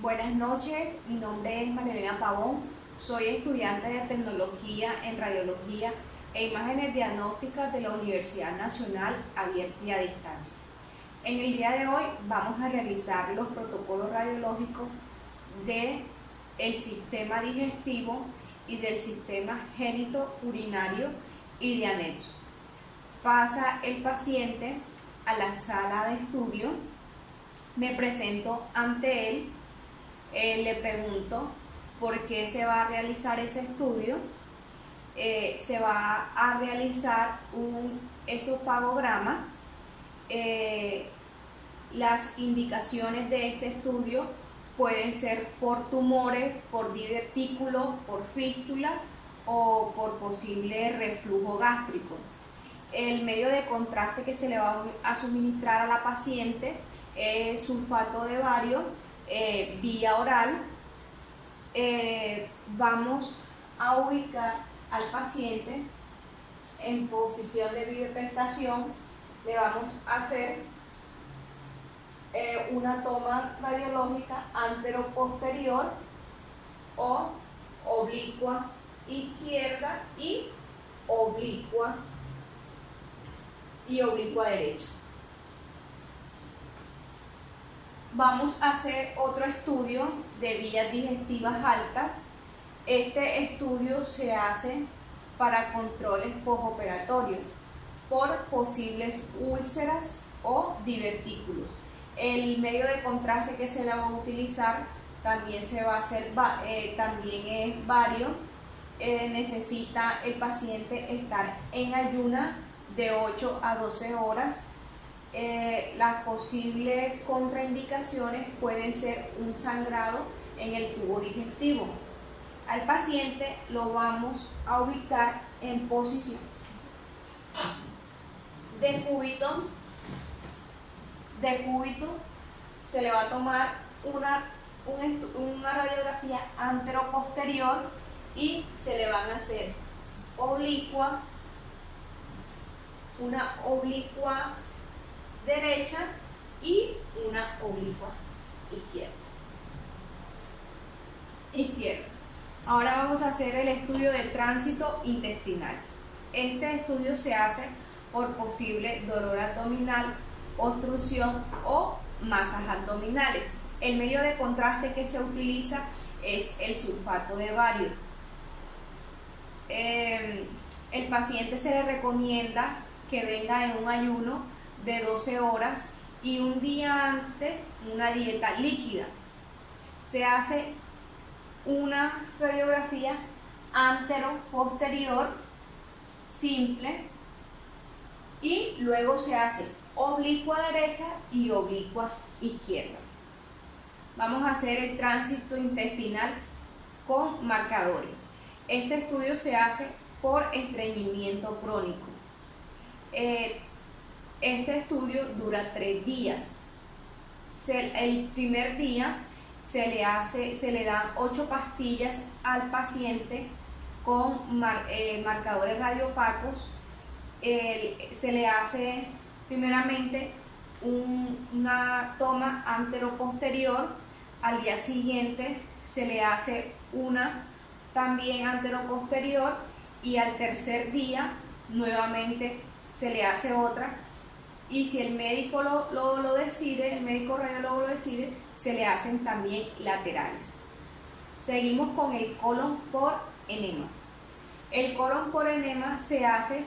Buenas noches, mi nombre es Marilena Pavón, soy estudiante de Tecnología en Radiología e Imágenes Diagnósticas de la Universidad Nacional Abierta y a Distancia. En el día de hoy vamos a realizar los protocolos radiológicos del sistema digestivo y del sistema genitourinario y de anexo. Pasa el paciente a la sala de estudio, me presento ante él, le pregunto por qué se va a realizar ese estudio. Se va a realizar un esofagograma. Las indicaciones de este estudio pueden ser por tumores, por divertículos, por fístulas o por posible reflujo gástrico. El medio de contraste que se le va a suministrar a la paciente es sulfato de bario, vía oral. Vamos a ubicar al paciente en posición de bipedestación. Le vamos a hacer una toma radiológica antero-posterior o oblicua izquierda y oblicua derecha. Vamos a hacer otro estudio de vías digestivas altas. Este estudio se hace para controles postoperatorios por posibles úlceras o divertículos. El medio de contraste que se le va a utilizar también se va a hacer, también es bario. Necesita el paciente estar en ayuna de 8 a 12 horas. Las posibles contraindicaciones pueden ser un sangrado en el tubo digestivo. Al paciente lo vamos a ubicar en posición de cúbito. Se le va a tomar una radiografía antero-posterior y se le van a hacer una oblicua derecha y una oblicua izquierda. Ahora vamos a hacer el estudio del tránsito intestinal. Este estudio se hace por posible dolor abdominal, obstrucción o masas abdominales. El medio de contraste que se utiliza es el sulfato de bario. El paciente se le recomienda que venga en un ayuno de 12 horas y un día antes una dieta líquida. Se hace una radiografía antero-posterior simple y luego se hace oblicua derecha y oblicua izquierda. Vamos a hacer el tránsito intestinal con marcadores. Este estudio se hace por estreñimiento crónico. Este estudio dura 3 días. El primer día se le dan 8 pastillas al paciente con marcadores radiopacos. Se le hace primeramente una toma antero-posterior. Al día siguiente se le hace una también antero-posterior y al tercer día nuevamente se le hace otra, y si el médico lo decide, el médico radiólogo lo decide, se le hacen también laterales. Seguimos con el colon por enema. El colon por enema se hace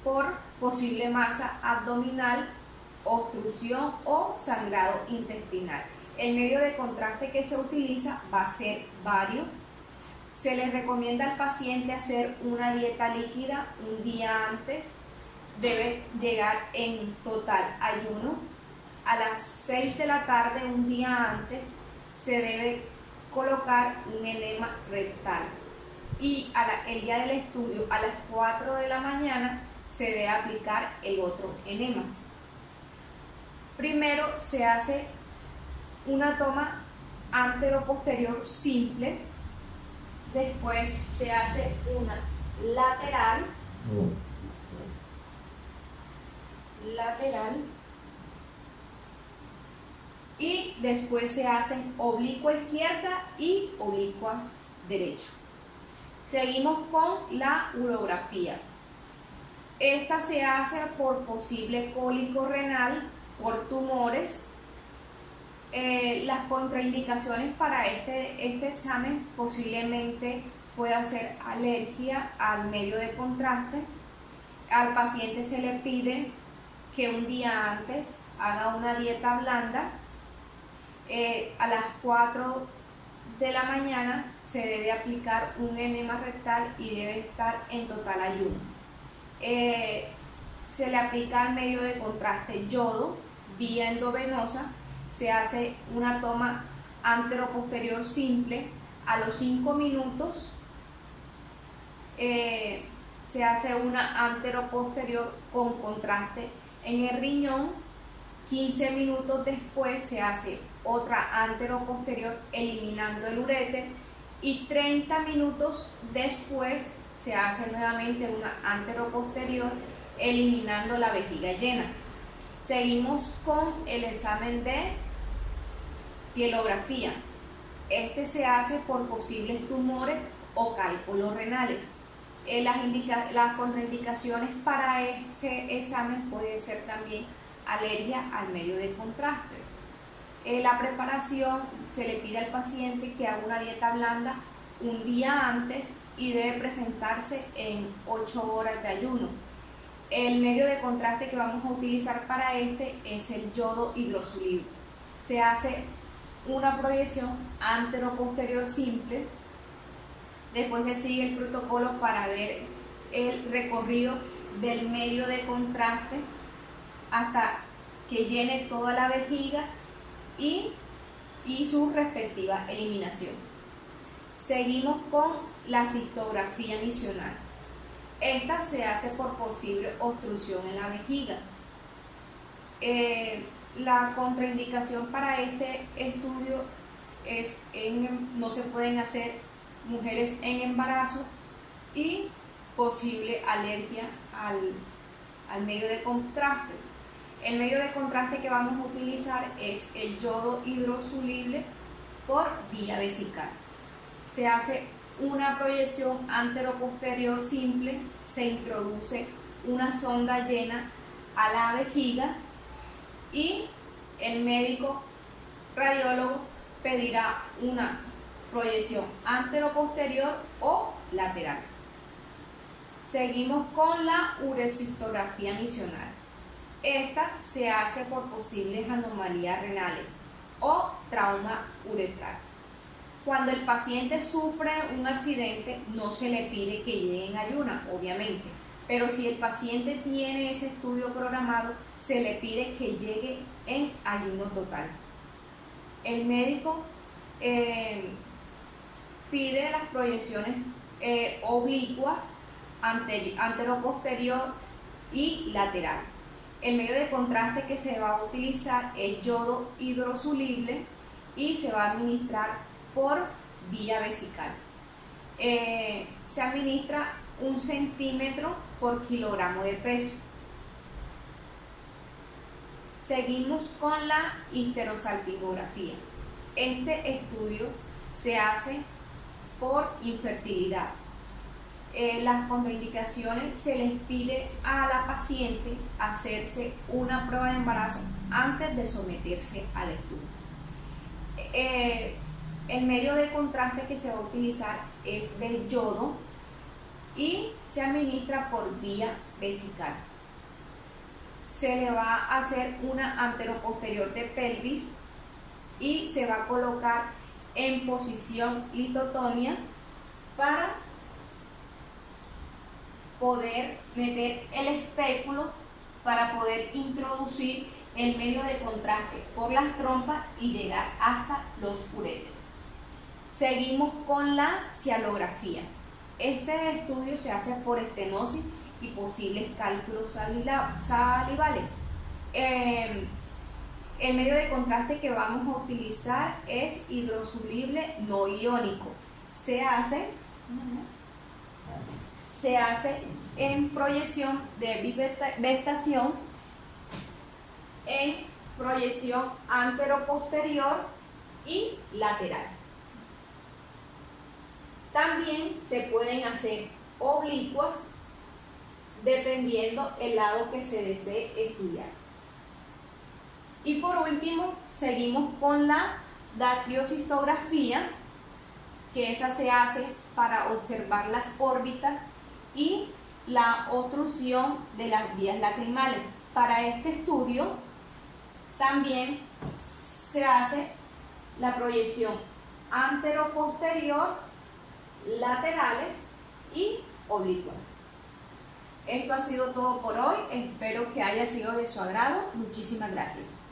por posible masa abdominal, obstrucción o sangrado intestinal. El medio de contraste que se utiliza va a ser bario. Se le recomienda al paciente hacer una dieta líquida un día antes. Debe llegar en total ayuno. A las 6 de la tarde, un día antes, se debe colocar un enema rectal. Y el día del estudio, a las 4 de la mañana, se debe aplicar el otro enema. Primero se hace una toma antero-posterior simple. Después se hace una lateral y después se hacen oblicua izquierda y oblicua derecha. Seguimos con la urografía. Esta se hace por posible cólico renal, por tumores. Las contraindicaciones para este examen posiblemente pueda ser alergia al medio de contraste. Al paciente se le pide que un día antes haga una dieta blanda. A las 4 de la mañana se debe aplicar un enema rectal y debe estar en total ayuno. Se le aplica al medio de contraste yodo vía endovenosa. Se hace una toma anteroposterior simple. A los 5 minutos se hace una anteroposterior con contraste en el riñón. 15 minutos después se hace otra anteroposterior eliminando el uréter, y 30 minutos después se hace nuevamente una anteroposterior eliminando la vejiga llena. Seguimos con el examen de pielografía. Este se hace por posibles tumores o cálculos renales. Las contraindicaciones para este examen puede ser también alergia al medio de contraste. La preparación, se le pide al paciente que haga una dieta blanda un día antes y debe presentarse en 8 horas de ayuno. El medio de contraste que vamos a utilizar para este es el yodo hidrosoluble. Se hace una proyección antero-posterior simple. Después se sigue el protocolo para ver el recorrido del medio de contraste hasta que llene toda la vejiga y su respectiva eliminación. Seguimos con la cistografía misional. Esta se hace por posible obstrucción en la vejiga. La contraindicación para este estudio es no se pueden hacer mujeres en embarazo y posible alergia al medio de contraste. El medio de contraste que vamos a utilizar es el yodo hidrosoluble por vía vesical. Se hace una proyección anteroposterior simple, se introduce una sonda llena a la vejiga y el médico radiólogo pedirá una proyección anteroposterior o lateral. Seguimos con la urecistografía misional. Esta se hace por posibles anomalías renales o trauma uretral. Cuando el paciente sufre un accidente, no se le pide que llegue en ayuna, obviamente, pero si el paciente tiene ese estudio programado, se le pide que llegue en ayuno total. El médico pide las proyecciones oblicuas, anteroposterior y lateral. El medio de contraste que se va a utilizar es yodo hidrosoluble y se va a administrar por vía vesical. Se administra 1 centímetro por kilogramo de peso. Seguimos con la histerosalpingografía. Este estudio se hace por infertilidad. Las contraindicaciones, se les pide a la paciente hacerse una prueba de embarazo antes de someterse al estudio. El medio de contraste que se va a utilizar es de yodo y se administra por vía vesical. Se le va a hacer una anteroposterior de pelvis y se va a colocar en posición litotomia para poder meter el espéculo para poder introducir el medio de contraste por las trompas y llegar hasta los uréteros. Seguimos con la cialografía. Este estudio se hace por estenosis y posibles cálculos salivales. El medio de contraste que vamos a utilizar es hidrosoluble no iónico. Se hace en proyección de bivestación en proyección anteroposterior y lateral. También se pueden hacer oblicuas dependiendo el lado que se desee estudiar. Y por último, seguimos con la dactiocistografía, que esa se hace para observar las órbitas y la obstrucción de las vías lacrimales. Para este estudio también se hace la proyección anteroposterior, laterales y oblicuas. Esto ha sido todo por hoy. Espero que haya sido de su agrado. Muchísimas gracias.